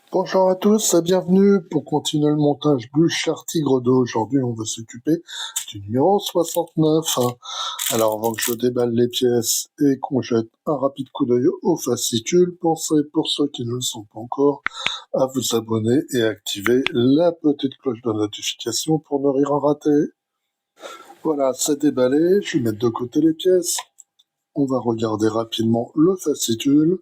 Bonjour à tous et bienvenue pour continuer le montage Bluchard Tigre d'eau. Aujourd'hui, on va s'occuper du numéro 69. Alors, avant que je déballe les pièces et qu'on jette un rapide coup d'œil au fascicule, pensez, pour ceux qui ne le sont pas encore, à vous abonner et activer la petite cloche de notification pour ne rien rater. Voilà, c'est déballé. Je vais mettre de côté les pièces. On va regarder rapidement le fascicule.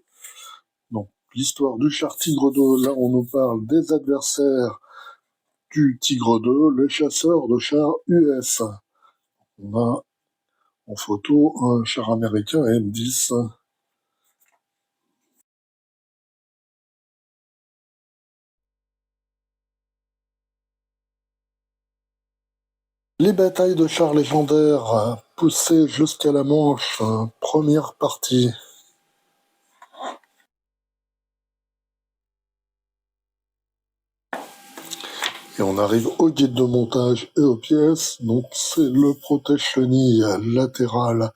Donc, l'histoire du char Tigre d'eau, là on nous parle des adversaires du Tigre d'eau, le chasseur de chars US. On a en photo un char américain M10. Les batailles de chars légendaires poussées jusqu'à la Manche, première partie. Et on arrive au guide de montage et aux pièces. Donc c'est le protège-chenille latéral,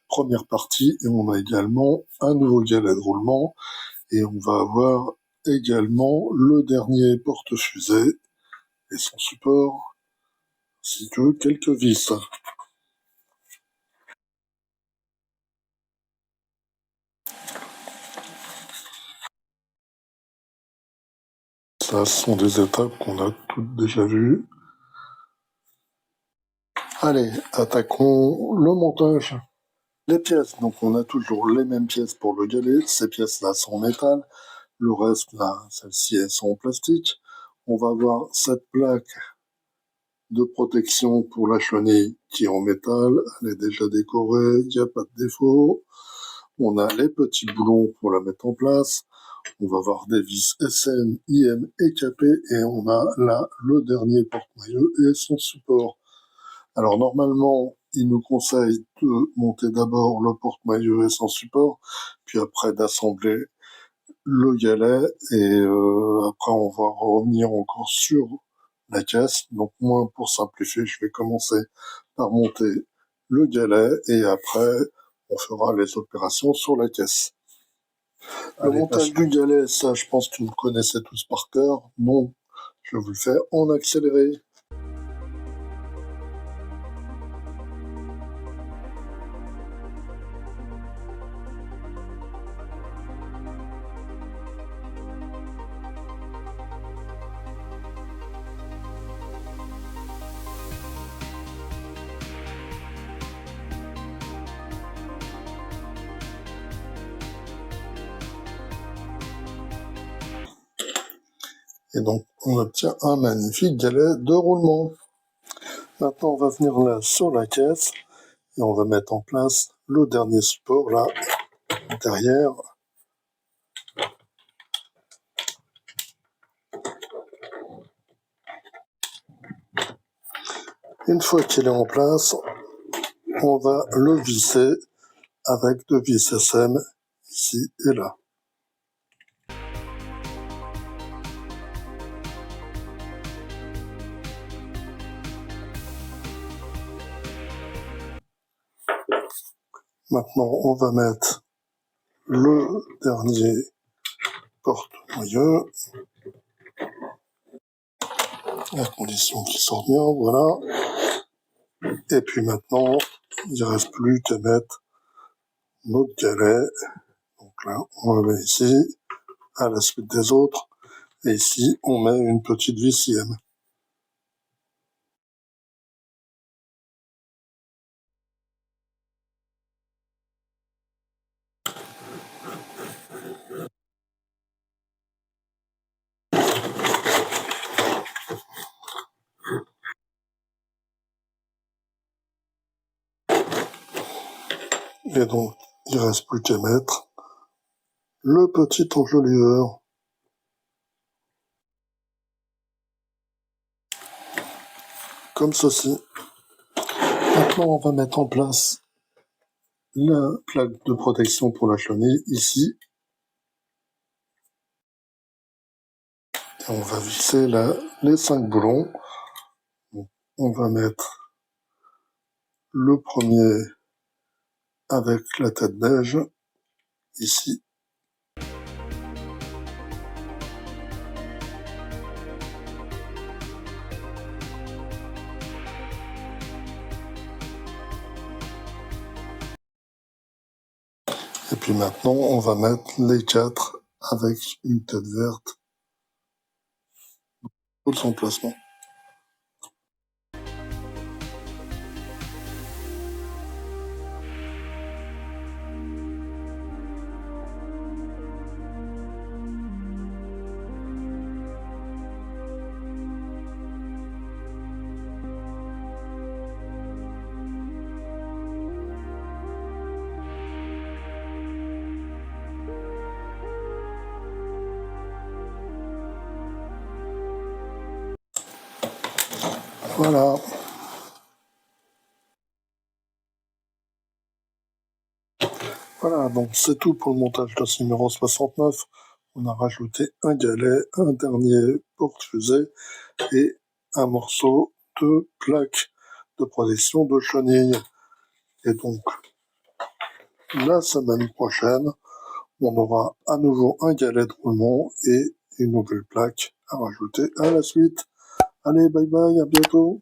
première partie. Et on a également un nouveau galet de roulement. Et on va avoir également le dernier porte-fusée et son support, ainsi que quelques vis. Ça, ce sont des étapes qu'on a toutes déjà vues. Allez, attaquons le montage. Les pièces, donc on a toujours les mêmes pièces pour le galet. Ces pièces-là sont en métal. Le reste, là, celles-ci, elles sont en plastique. On va avoir cette plaque de protection pour la chenille qui est en métal. Elle est déjà décorée, il n'y a pas de défaut. On a les petits boulons pour la mettre en place. On va avoir des vis SN, IM et KP et on a là le dernier porte-maillot et son support. Alors normalement, il nous conseille de monter d'abord le porte-maillot et son support, puis après d'assembler le galet et après on va revenir encore sur la caisse. Donc moi, pour simplifier, je vais commencer par monter le galet et après on fera les opérations sur la caisse. Le montage du galet, ça je pense que vous le connaissez tous par cœur. Non, je vous le fais en accéléré. Et donc, on obtient un magnifique galet de roulement. Maintenant, on va venir là sur la caisse et on va mettre en place le dernier support là, derrière. Une fois qu'il est en place, on va le visser avec deux vis SM ici et là. Maintenant, on va mettre le dernier porte-maillot. La condition qu'il sorte bien, voilà. Et puis maintenant, il ne reste plus qu'à mettre notre galet. Donc là, on le met ici, à la suite des autres. Et ici, on met une petite vis IM. Et donc, il ne reste plus qu'à mettre le petit enjoliveur. Comme ceci. Maintenant, on va mettre en place la plaque de protection pour la chenille ici. Et on va visser là les 5 boulons. Donc, on va mettre le premier avec la tête neige ici. puis maintenant, on va mettre les 4 avec une tête verte pour son placement. Voilà. Voilà, donc c'est tout pour le montage de ce numéro 69. On a rajouté un galet, un dernier porte-fusée et un morceau de plaque de protection de chenille. Et donc, la semaine prochaine, on aura à nouveau un galet de roulement et une nouvelle plaque à rajouter à la suite. Allez, bye bye, à bientôt.